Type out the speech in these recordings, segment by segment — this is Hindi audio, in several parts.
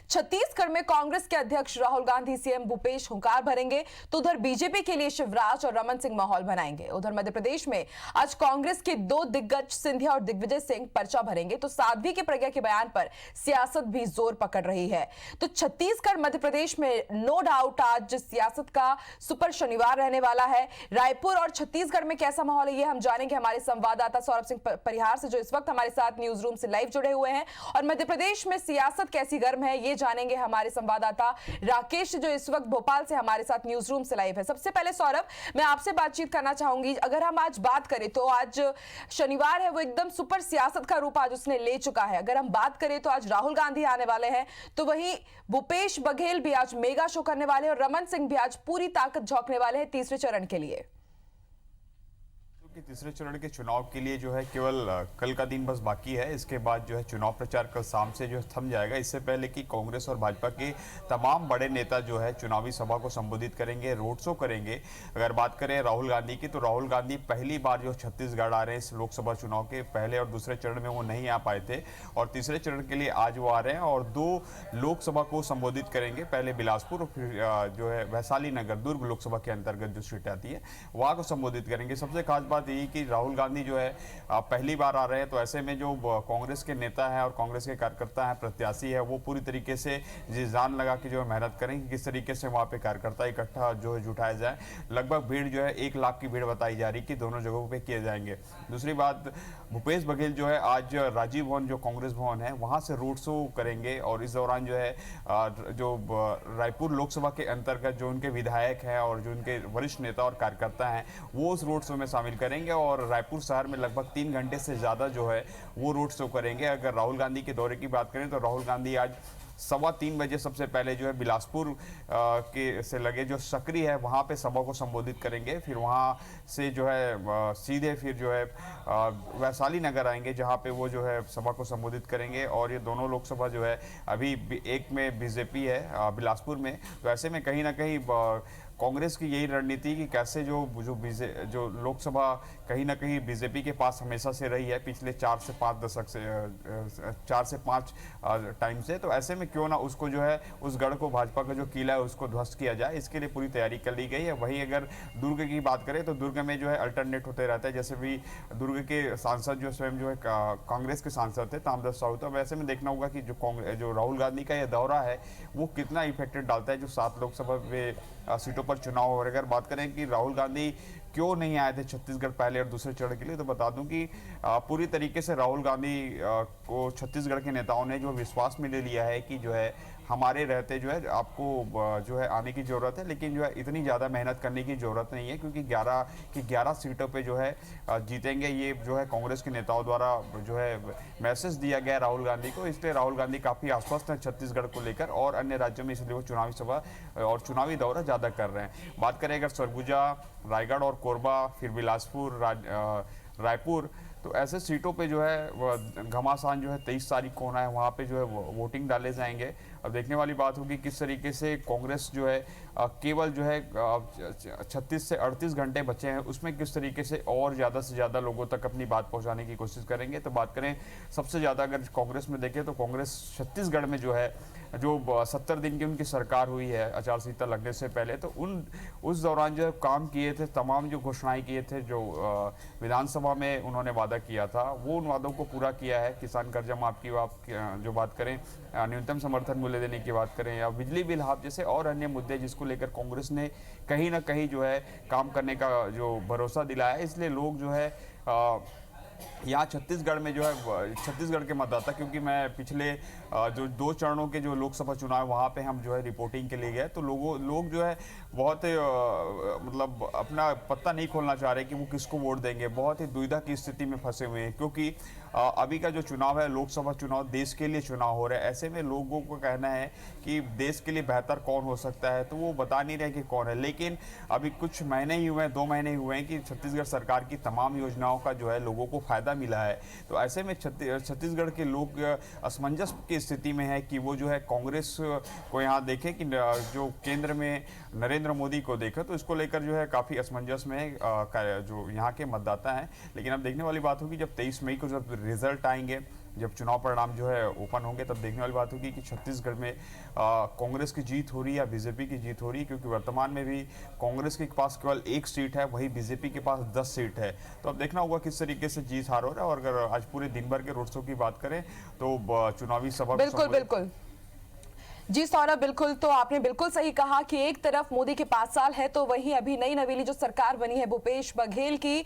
छत्तीसगढ़ में कांग्रेस के अध्यक्ष राहुल गांधी सीएम भूपेश हुंकार भरेंगे तो उधर बीजेपी के लिए शिवराज और रमन सिंह माहौल बनाएंगे। उधर मध्य प्रदेश में आज कांग्रेस के दो दिग्गज सिंधिया और दिग्विजय सिंह पर्चा भरेंगे तो साध्वी की प्रज्ञा के बयान पर सियासत भी जोर पकड़ रही है। तो छत्तीसगढ़ मध्य प्रदेश में नो डाउट आज सियासत का सुपर शनिवार रहने वाला है। रायपुर और छत्तीसगढ़ में कैसा माहौल है ये हम जानेंगे हमारे संवाददाता सौरभ सिंह परिहार से, जो इस वक्त हमारे साथ न्यूज रूम से लाइव जुड़े हुए हैं। और मध्य प्रदेश में सियासत कैसी गर्म है ये जानेंगे हमारे संवाददाता राकेश, जो इस वक्त भोपाल से हमारे साथ न्यूज रूम से लाइव है। सबसे पहले सौरभ, मैं आपसे बातचीत करना चाहूंगी। अगर हम आज बात करें तो आज शनिवार है, वो एकदम सुपर सियासत का रूप आज उसने ले चुका है। अगर हम बात करें तो आज राहुल गांधी आने वाले हैं, तो वहीं भूपेश बघेल भी आज मेगा शो करने वाले हैं और रमन सिंह भी आज पूरी ताकत झोंकने वाले हैं तीसरे चरण के लिए। तीसरे चरण के चुनाव के लिए जो है केवल कल का दिन बस बाकी है। इसके बाद जो है चुनाव प्रचार कल शाम से जो है थम जाएगा। इससे पहले कि कांग्रेस और भाजपा के तमाम बड़े नेता जो है चुनावी सभा को संबोधित करेंगे, रोड शो करेंगे। अगर बात करें राहुल गांधी की, तो राहुल गांधी पहली बार जो छत्तीसगढ़ आ रहे हैं इस लोकसभा चुनाव के पहले और दूसरे चरण में वो नहीं आ पाए थे और तीसरे चरण के लिए आज वो आ रहे हैं और दो लोकसभा को संबोधित करेंगे। पहले बिलासपुर और फिर जो है वैशाली नगर दुर्ग लोकसभा के अंतर्गत जो सीट आती है वहाँ को संबोधित करेंगे। सबसे खास बात यही कि राहुल गांधी जो है पहली बार आ रहे हैं, तो ऐसे में जो कांग्रेस के नेता हैं और कांग्रेस के कार्यकर्ता हैं, प्रत्याशी है, वो पूरी तरीके से जी जान लगा के जो है मेहनत करेंगे किस तरीके से वहाँ पे कार्यकर्ता इकट्ठा जो है जुटाया जाए। लगभग भीड़ जो है 1 लाख की भीड़ बताई जा रही कि दोनों जगहों पे किए जाएंगे। दूसरी बात, भूपेश बघेल जो है आज राजीव भवन जो कांग्रेस भवन है वहाँ से रोड शो करेंगे और इस दौरान जो है जो रायपुर लोकसभा के अंतर्गत जो उनके विधायक हैं और जो उनके वरिष्ठ नेता और कार्यकर्ता हैं वो उस रोड शो में शामिल करेंगे और रायपुर शहर में लगभग 3 घंटे से ज़्यादा जो है वो रोड शो करेंगे। अगर राहुल गांधी के दौरे की बात करें तो राहुल गांधी आज 3:15 बजे सबसे पहले जो है बिलासपुर के से लगे जो सकरी है वहाँ पे सभा को संबोधित करेंगे। फिर वहाँ से जो है सीधे फिर जो है वैशाली नगर आएंगे जहाँ पे वो जो है सभा को संबोधित करेंगे। और ये दोनों लोकसभा जो है अभी एक में बीजेपी है बिलासपुर में, तो ऐसे में कहीं ना कहीं कांग्रेस की यही रणनीति कि कैसे जो लोकसभा कहीं ना कहीं बीजेपी के पास हमेशा से रही है पिछले 4 से 5 दशक से 4 से 5 टाइम से, तो ऐसे में क्यों ना उसको जो है उस गढ़ को भाजपा का जो किला है उसको ध्वस्त किया जाए, इसके लिए पूरी तैयारी कर ली गई है। वहीं अगर दुर्ग की बात करें तो दुर्ग में जो है अल्टरनेट होते रहता है, जैसे भी दुर्ग के सांसद जो स्वयं जो है कांग्रेस के सांसद थे ताम्रध्वज साहू, तो वैसे में देखना होगा कि जो राहुल गांधी का यह दौरा है वो कितना इफेक्टेड डालता है जो 7 लोकसभा में सीटों पर चुनाव। और अगर बात करें कि राहुल गांधी क्यों नहीं आए थे छत्तीसगढ़ पहले और दूसरे चरण के लिए, तो बता दूं कि पूरी तरीके से राहुल गांधी को छत्तीसगढ़ के नेताओं ने जो विश्वास में ले लिया है कि जो है हमारे रहते जो है आपको जो है आने की ज़रूरत है, लेकिन जो है इतनी ज़्यादा मेहनत करने की ज़रूरत नहीं है क्योंकि 11 सीटों पे जो है जीतेंगे, ये जो है कांग्रेस के नेताओं द्वारा जो है मैसेज दिया गया राहुल गांधी को। इसलिए राहुल गांधी काफ़ी आश्वस्त हैं छत्तीसगढ़ को लेकर और अन्य राज्यों में, इसलिए वो चुनावी सभा और चुनावी दौरा ज़्यादा कर रहे हैं। बात करें अगर सरगुजा, रायगढ़ और कोरबा, फिर बिलासपुर, रायपुर, तो ऐसे सीटों पे जो है घमासान जो है 23 तारीख को होना है, वहाँ पे जो है वोटिंग डाले जाएंगे। अब देखने वाली बात होगी किस तरीके से कांग्रेस जो है केवल जो है 36 से 38 घंटे बचे हैं उसमें किस तरीके से और ज़्यादा से ज़्यादा लोगों तक अपनी बात पहुँचाने की कोशिश करेंगे। तो बात करें सबसे ज़्यादा अगर कांग्रेस में देखें तो कांग्रेस छत्तीसगढ़ में जो है जो 70 दिन की उनकी सरकार हुई है आचार संहिता लगने से पहले, तो उस दौरान जो काम किए थे, तमाम जो घोषणाएं किए थे, जो विधानसभा में उन्होंने वादा किया था वो उन वादों को पूरा किया है। किसान कर्जा माफ की जो बात करें, न्यूनतम समर्थन मूल्य देने की बात करें या बिजली बिल हाफ जैसे और अन्य मुद्दे जिसको लेकर कांग्रेस ने कहीं ना कहीं जो है काम करने का जो भरोसा दिलाया है, इसलिए लोग जो है यहाँ छत्तीसगढ़ में जो है छत्तीसगढ़ के मतदाता, क्योंकि मैं पिछले जो 2 चरणों के जो लोकसभा चुनाव वहाँ पे हम जो है रिपोर्टिंग के लिए गए, तो लोग जो है बहुत मतलब अपना पत्ता नहीं खोलना चाह रहे कि वो किसको वोट देंगे। बहुत ही दुविधा की स्थिति में फंसे हुए हैं क्योंकि अभी का जो चुनाव है लोकसभा चुनाव देश के लिए चुनाव हो रहा है। ऐसे में लोगों को कहना है कि देश के लिए बेहतर कौन हो सकता है, तो वो बता नहीं रहे कि कौन है। लेकिन अभी कुछ महीने ही हुए हैं, 2 महीने ही हुए हैं कि छत्तीसगढ़ सरकार की तमाम योजनाओं का जो है लोगों को फायदा मिला है। तो ऐसे में छत्तीसगढ़ के लोग असमंजस की स्थिति में है कि वो जो है कांग्रेस को यहाँ देखें कि जो केंद्र में नरेंद्र मोदी को देखें, तो इसको लेकर जो है काफ़ी असमंजस में जो यहाँ के मतदाता हैं। लेकिन अब देखने वाली बात होगी जब 23 मई को जब रिजल्ट आएंगे जब चुनाव परिणाम जो है ओपन होंगे तब देखने वाली बात होगी कि छत्तीसगढ़ में कांग्रेस की जीत हो रही है या बीजेपी की जीत हो रही है, क्योंकि वर्तमान में भी कांग्रेस के पास केवल 1 सीट है, वही बीजेपी के पास 10 सीट है। तो अब देखना होगा किस तरीके से जीत हार हो रहा है। और अगर आज पूरे दिन भर के रोड शो की बात करें तो चुनावी सभा बिल्कुल बिल्कुल जी सौरभ, बिल्कुल। तो आपने बिल्कुल सही कहा कि एक तरफ मोदी के 5 साल है तो वहीं अभी नई नवेली जो सरकार बनी है भूपेश बघेल की,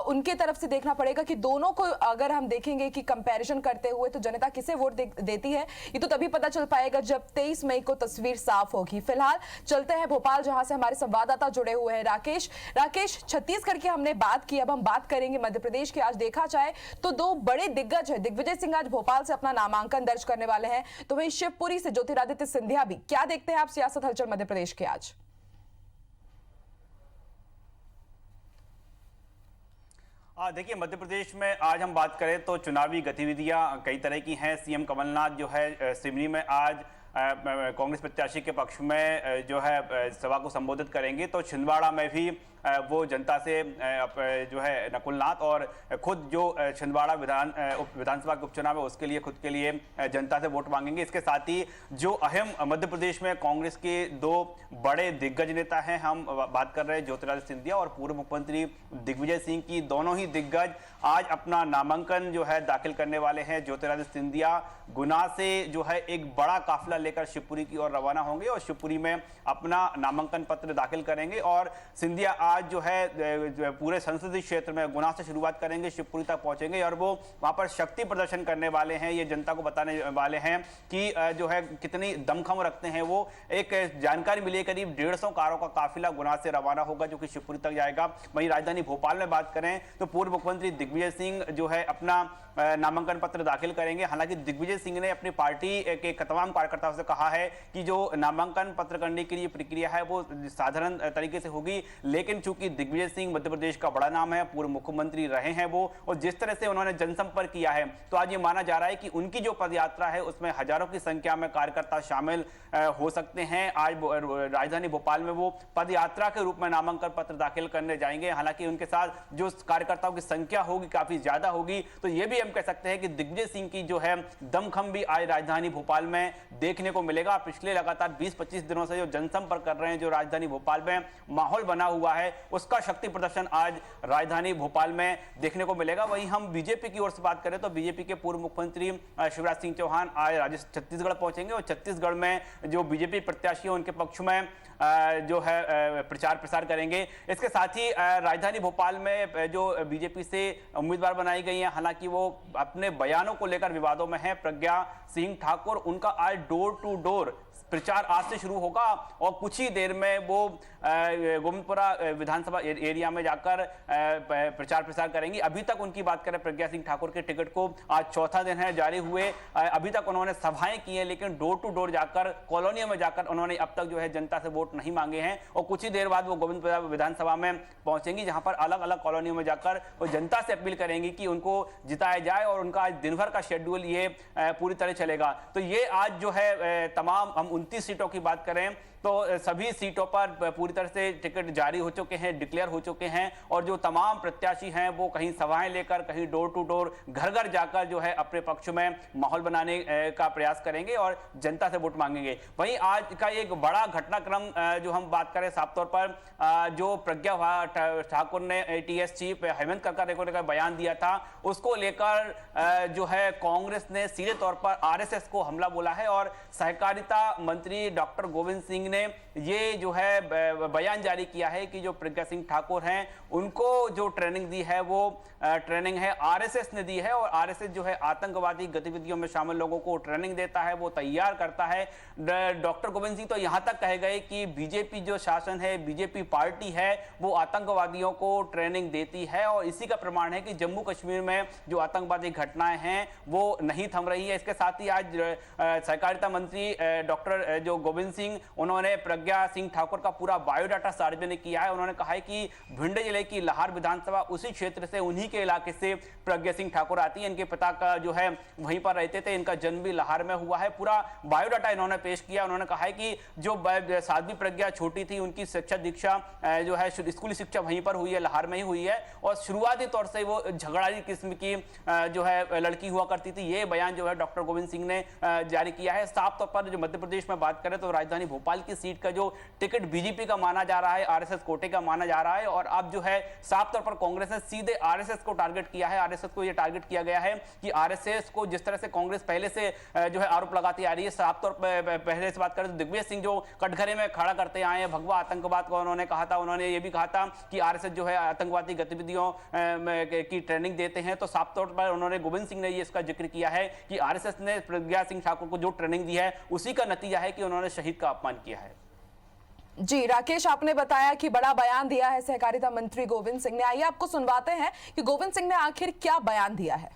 उनके तरफ से देखना पड़ेगा कि दोनों को अगर हम देखेंगे कि कंपैरिजन करते हुए तो जनता किसे वोट देती है, ये तो तभी पता चल पाएगा जब 23 मई को तस्वीर साफ होगी। फिलहाल चलते हैं भोपाल, जहां से हमारे संवाददाता जुड़े हुए हैं राकेश। छत्तीसगढ़ की हमने बात की, अब हम बात करेंगे मध्य प्रदेश की। आज देखा जाए तो 2 बड़े दिग्गज है, दिग्विजय सिंह आज भोपाल से अपना नामांकन दर्ज करने वाले हैं, तो वहीं शिवपुरी से ज्योतिरादित्य सिंधिया भी। क्या देखते हैं आप सियासत हलचल मध्य प्रदेश के आज? देखिए, मध्य प्रदेश में आज हम बात करें तो चुनावी गतिविधियां कई तरह की हैं। सीएम कमलनाथ जो है सिवनी में आज कांग्रेस प्रत्याशी के पक्ष में जो है सभा को संबोधित करेंगे, तो छिंदवाड़ा में भी वो जनता से जो है नकुलनाथ और खुद जो छिंदवाड़ा विधानसभा के उपचुनाव है उसके लिए खुद के लिए जनता से वोट मांगेंगे। इसके साथ ही जो अहम मध्य प्रदेश में कांग्रेस के 2 बड़े दिग्गज नेता हैं, हम बात कर रहे हैं ज्योतिरादित्य सिंधिया और पूर्व मुख्यमंत्री दिग्विजय सिंह की। दोनों ही दिग्गज आज अपना नामांकन जो है दाखिल करने वाले हैं। ज्योतिरादित्य सिंधिया गुना से जो है एक बड़ा काफिला लेकर शिवपुरी की ओर रवाना होंगे और शिवपुरी में अपना नामांकन पत्र दाखिल करेंगे। और सिंधिया आज जो है पूरे संसदीय क्षेत्र में गुना से शुरुआत करेंगे, शिवपुरी तक पहुंचेंगे और वो वहां पर शक्ति प्रदर्शन करने वाले हैं। ये जनता को बताने वाले हैं कि जो है कितनी दमखम रखते हैं वो। एक जानकारी मिली, करीब 150 कारों का काफिला गुना से रवाना होगा जो कि शिवपुरी तक जाएगा। वहीं राजधानी भोपाल में बात करें तो पूर्व मुख्यमंत्री दिग्विजय सिंह जो है अपना नामांकन पत्र दाखिल करेंगे। हालांकि दिग्विजय सिंह ने अपनी पार्टी के तमाम कार्यकर्ताओं से कहा है कि जो नामांकन पत्र करने की प्रक्रिया है वो साधारण तरीके से होगी, लेकिन चूंकि दिग्विजय सिंह मध्य प्रदेश का बड़ा नाम है, पूर्व मुख्यमंत्री रहे हैं वो, और जिस तरह से उन्होंने जनसंपर्क किया है तो आज ये माना जा रहा है कि उनकी जो पदयात्रा है उसमें हजारों की संख्या में कार्यकर्ता शामिल हो सकते हैं। आज राजधानी भोपाल में वो पदयात्रा के रूप में नामांकन पत्र दाखिल करने जाएंगे। हालांकि उनके साथ जो कार्यकर्ताओं की संख्या होगी काफी ज्यादा होगी, तो ये भी हम कह सकते हैं कि दिग्विजय सिंह की जो है दमखम भी आज राजधानी भोपाल में देखने को मिलेगा। पिछले लगातार 20-25 दिनों से जो जनसंपर्क कर रहे हैं, जो राजधानी भोपाल में माहौल बना हुआ है, उसका शक्ति प्रदर्शन आज राजधानी भोपाल में देखने को मिलेगा। वहीं हम बीजेपी की ओर से बात करें तो बीजेपी के पूर्व मुख्यमंत्री शिवराज सिंह चौहान आज छत्तीसगढ़ पहुंचेंगे और छत्तीसगढ़ में जो बीजेपी प्रत्याशी है उनके पक्ष में जो है प्रचार प्रसार करेंगे। इसके साथ ही राजधानी भोपाल में जो बीजेपी से उम्मीदवार बनाई गई हैं, हालांकि वो अपने बयानों को लेकर विवादों में है। प्रज्ञा सिंह ठाकुर, उनका आज डोर टू डोर प्रचार आज से शुरू होगा और कुछ ही देर में वो गोविंदपुरा विधानसभा एरिया में जाकर प्रचार प्रसार करेंगी। अभी तक उनकी बात करें प्रज्ञा सिंह ठाकुर के टिकट को आज चौथा दिन है जारी हुए, अभी तक उन्होंने सभाएं की हैं, लेकिन डोर टू डोर जाकर कॉलोनियों में जाकर उन्होंने अब तक जो है जनता से वोट नहीं मांगे हैं। और कुछ ही देर बाद वो गोविंदपुरा विधानसभा में पहुंचेंगी, जहां पर अलग अलग कॉलोनियों में जाकर वो जनता से अपील करेंगी कि उनको जिताया जाए और उनका आज दिन भर का शेड्यूल ये पूरी तरह चलेगा। तो ये आज जो है तमाम हम 29 सीटों की बात करें तो सभी सीटों पर पूरी तरह से टिकट जारी हो चुके हैं, डिक्लेयर हो चुके हैं और जो तमाम प्रत्याशी हैं वो कहीं सभाएं लेकर, कहीं डोर टू डोर घर घर जाकर जो है अपने पक्ष में माहौल बनाने का प्रयास करेंगे और जनता से वोट मांगेंगे। वहीं आज का एक बड़ा घटनाक्रम जो हम बात करें साफ तौर पर जो प्रज्ञा ठाकुर ने ATS चीफ हेमंत करकरे को लेकर बयान दिया था, उसको लेकर जो है कांग्रेस ने सीधे तौर पर RSS को हमला बोला है और सहकारिता मंत्री डॉक्टर गोविंद सिंह ने ये जो है बयान जारी किया है कि जो प्रज्ञा सिंह ठाकुर हैं उनको जो ट्रेनिंग दी है वो ट्रेनिंग है RSS ने दी है और RSS जो है आतंकवादी गतिविधियों में शामिल लोगों को ट्रेनिंग देता है, वो तैयार करता है। डॉक्टर गोविंद सिंह तो यहां तक कह गए कि बीजेपी जो शासन है, बीजेपी पार्टी है, वो आतंकवादियों को ट्रेनिंग देती है और इसी का प्रमाण है कि जम्मू कश्मीर में जो आतंकवादी घटनाएं हैं वो नहीं थम रही है। इसके साथ ही आज सहकारिता मंत्री डॉक्टर जो गोविंद सिंह, उन्होंने प्रज्ञा सिंह ठाकुर का पूरा बायोडाटा सार्वजनिक किया है। उन्होंने कहा है कि भिंड जिले की लाहौर विधानसभा उसी क्षेत्र से, उन्हीं के इलाके से प्रज्ञा सिंह ठाकुर आती है। इनके पिता का जो है वहीं पर रहते थे, इनका जन्म भी लाहौर में हुआ है। पूरा बायोडाटा इन्होंने पेश किया। उन्होंने कहा है कि जो साध्वी प्रज्ञा छोटी थी, उनकी शिक्षा दीक्षा जो है स्कूली शिक्षा वहीं पर हुई है, लाहौर में ही हुई है, और शुरुआती तौर से वो झगड़ाली किस्म की जो है लड़की हुआ करती थी। ये बयान जो है डॉक्टर गोविंद सिंह ने जारी किया है। साफ तौर पर जो मध्य प्रदेश में बात करें तो राजधानी भोपाल की सीट का जो टिकट बीजेपी का माना जा रहा है, आरएसएस कोटे का माना जा रहा है, और अब जो है साफ तौर पर कांग्रेस ने सीधे आरएसएस को टारगेट किया है। आरएसएस को यह टारगेट किया गया है कि आरएसएस को जिस तरह से कांग्रेस पहले से जो है आरोप लगाती आ रही है, साफ तौर पर पहले से बात करें तो दिग्विजय सिंह जो कटघरे में खड़ा करते आए हैं, भगवा आतंकवाद को उन्होंने कहा था, उन्होंने ये भी कहा था कि आरएसएस जो है आतंकवादी गतिविधियों की ट्रेनिंग देते हैं। तो साफ तौर पर उन्होंने गोविंद सिंह ने ये इसका जिक्र किया है कि आरएसएस ने प्रज्ञा सिंह ठाकुर को जो ट्रेनिंग दी है उसी का नतीजा है कि उन्होंने शहीद का अपमान किया है। जी राकेश, आपने बताया कि बड़ा बयान दिया है सहकारिता मंत्री गोविंद सिंह ने। आइए आपको सुनवाते हैं कि गोविंद सिंह ने आखिर क्या बयान दिया है।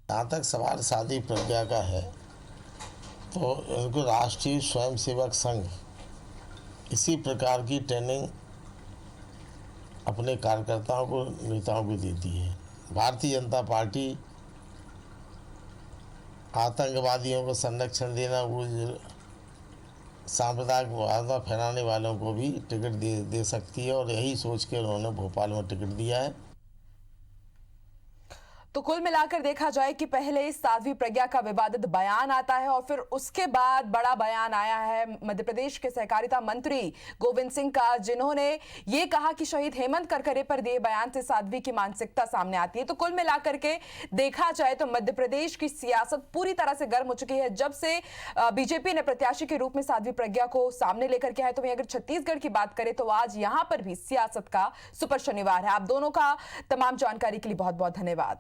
जहाँ तक सवाल साध्वी प्रज्ञा का है तो इनको राष्ट्रीय स्वयंसेवक संघ इसी प्रकार की ट्रेनिंग अपने कार्यकर्ताओं को, नेताओं को देती है। भारतीय जनता पार्टी आतंकवादियों को संरक्षण देना, वो सांप्रदायिक भावना फैलाने वालों को भी टिकट दे सकती है, और यही सोच के उन्होंने भोपाल में टिकट दिया है। तो कुल मिलाकर देखा जाए कि पहले साध्वी प्रज्ञा का विवादित बयान आता है और फिर उसके बाद बड़ा बयान आया है मध्य प्रदेश के सहकारिता मंत्री गोविंद सिंह का, जिन्होंने ये कहा कि शहीद हेमंत करकरे पर दिए बयान से साध्वी की मानसिकता सामने आती है। तो कुल मिलाकर के देखा जाए तो मध्य प्रदेश की सियासत पूरी तरह से गर्म हो चुकी है जब से बीजेपी ने प्रत्याशी के रूप में साध्वी प्रज्ञा को सामने लेकर के आए। तो वहीं अगर छत्तीसगढ़ की बात करें तो आज यहां पर भी सियासत का सुपर शनिवार है। आप दोनों का तमाम जानकारी के लिए बहुत बहुत धन्यवाद।